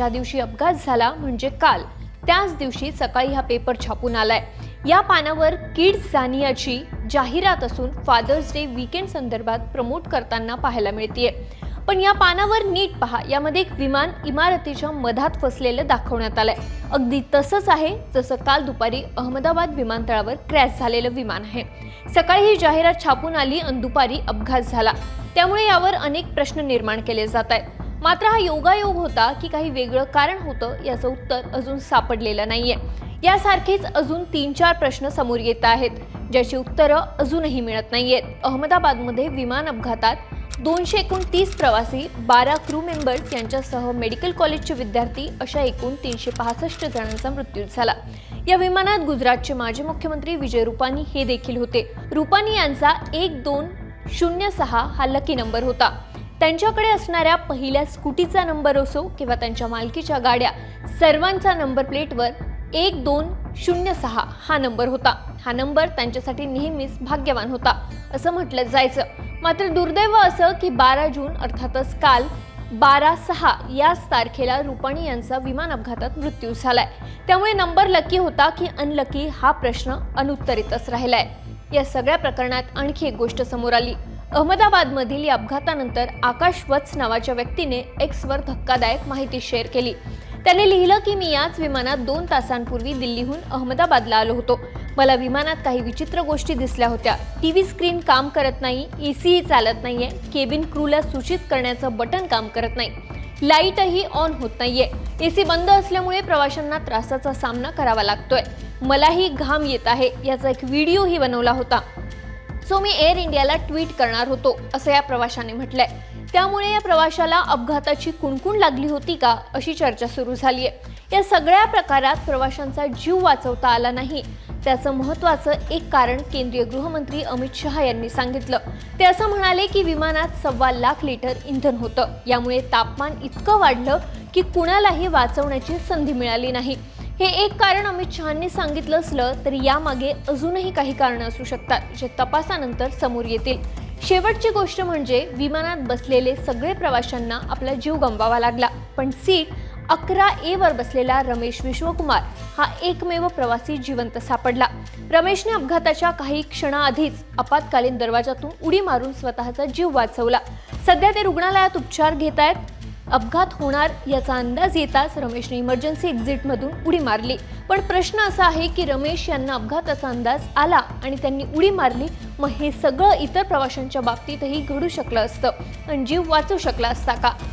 ज्या दिवशी अपघात झाला म्हणजे काल, त्याच दिवशी सकाळी हा पेपर छापून आलाय। या पानावर किड्स जानियाची जाहिरात असून फादर्स डे वीकेंड संदर्भात प्रमोट करताना पाहायला मिळतेय। पण या पानावर नीट पहा, यामध्ये एक विमान इमारतीच्या मधात फसलेलं दाखवण्यात आलंय। अगदी तसंच आहे जसं काल दुपारी अहमदाबाद विमानतळावर क्रॅश झालेलं विमान आहे। सकाळी ही जाहिरात छापून आली आणि दुपारी अपघात झाला, त्यामुळे यावर अनेक प्रश्न निर्माण केले जात आहेत। मात्र हा योगायोग होता की काही वेगळं कारण होतं, याचं उत्तर अजून सापडलेलं नाहीये। यासारखेच अजून 3-4 प्रश्न समोर येत आहेत, ज्याची उत्तरं अजूनही मिळत नाहीयेत। अहमदाबादमध्ये विमान अपघातात 229 प्रवासी, 12 क्रू मेंबर्स यांच्यासह मेडिकल कॉलेजचे विद्यार्थी अशा एकूण 365 जणांचा मृत्यू झाला। या विमानात गुजरातचे माजी मुख्यमंत्री विजय रुपानी हे देखील होते। रुपानी यांचा 1206 हा लकी नंबर होता। त्यांच्याकडे असणाऱ्या पहिल्या स्कूटीचा नंबर असो किंवा त्यांच्या मालकीच्या गाड्या, सर्वांचा नंबर प्लेटवर 1206 हा नंबर होता। हा नंबर त्यांच्यासाठी नेहमीच भाग्यवान होता असं म्हटलं जायचं। मात्र दुर्दैव असं की 12 जून अर्थातच काल 12/6 याच तारखेला रुपानी यांचा विमान अपघातात मृत्यू झालाय। त्यामुळे नंबर लकी होता की अनलकी हा प्रश्न अनुत्तरितच राहिलाय। या सगळ्या प्रकरणात आणखी एक गोष्ट समोर आली। अहमदाबादमधील या अपघातानंतर आकाश वत्स नावाच्या व्यक्तीने एक्सवर धक्कादायक माहिती शेअर केली। त्याने लिहिलं की मी याच विमानात 2 तासांपूर्वी दिल्लीहून अहमदाबादला आलो होतो। मला विमानात काही विचित्र गोष्टी दिसल्या होत्या। टीव्ही स्क्रीन काम करत नाही, एसीही चालत नाहीये, केबिन क्रूला सूचित करण्याचं बटन काम करत नाही, लाईटही ऑन होत नाहीये, एसी बंद असल्यामुळे प्रवाशांना त्रासाचा सामना करावा लागतोय, मलाही घाम येत आहे, याचा एक व्हिडिओही बनवला होता। सो मी एअर इंडियाला ट्विट करणार होतो असं या प्रवाशाने म्हटलंय। त्यामुळे या प्रवाशाला अपघाताची कुणकुण लागली होती का अशी चर्चा सुरू झाली आहे। या सगळ्या प्रकारात प्रवाशांचा जीव वाचवता आला नाही, त्याचं महत्त्वाचं एक कारण केंद्रीय गृहमंत्री अमित शहा यांनी सांगितलं। ते असं म्हणाले की विमानात 1.25 लाख लिटर इंधन होतं, यामुळे तापमान इतकं वाढलं की कुणालाही वाचवण्याची संधी मिळाली नाही। हे एक कारण अमित शहांनी सांगितलं असलं तरी यामागे अजूनही काही कारणं असू शकतात, जे तपासानंतर समोर येतील। शेवटची गोष्ट म्हणजे विमानात बसलेले सगळे प्रवाशांना आपला जीव गमवावा लागला, पण सीट 11A वर बसलेला रमेश विश्वकुमार हा एकमेव प्रवासी जिवंत सापडला। रमेशने अपघाताच्या काही क्षणाआधीच आपत्कालीन दरवाजातून उडी मारून स्वतःचा जीव वाचवला। सध्या ते रुग्णालयात उपचार घेत आहेत। अपघात होणार याचा अंदाज येताच रमेशने इमर्जन्सी एक्झिटमधून उडी मारली। पण प्रश्न असा आहे की रमेश यांना अपघाताचा अंदाज आला आणि त्यांनी उडी मारली, मग हे सगळं इतर प्रवाशांच्या बाबतीतही घडू शकलं असतं आणि जीव वाचू शकला असता का?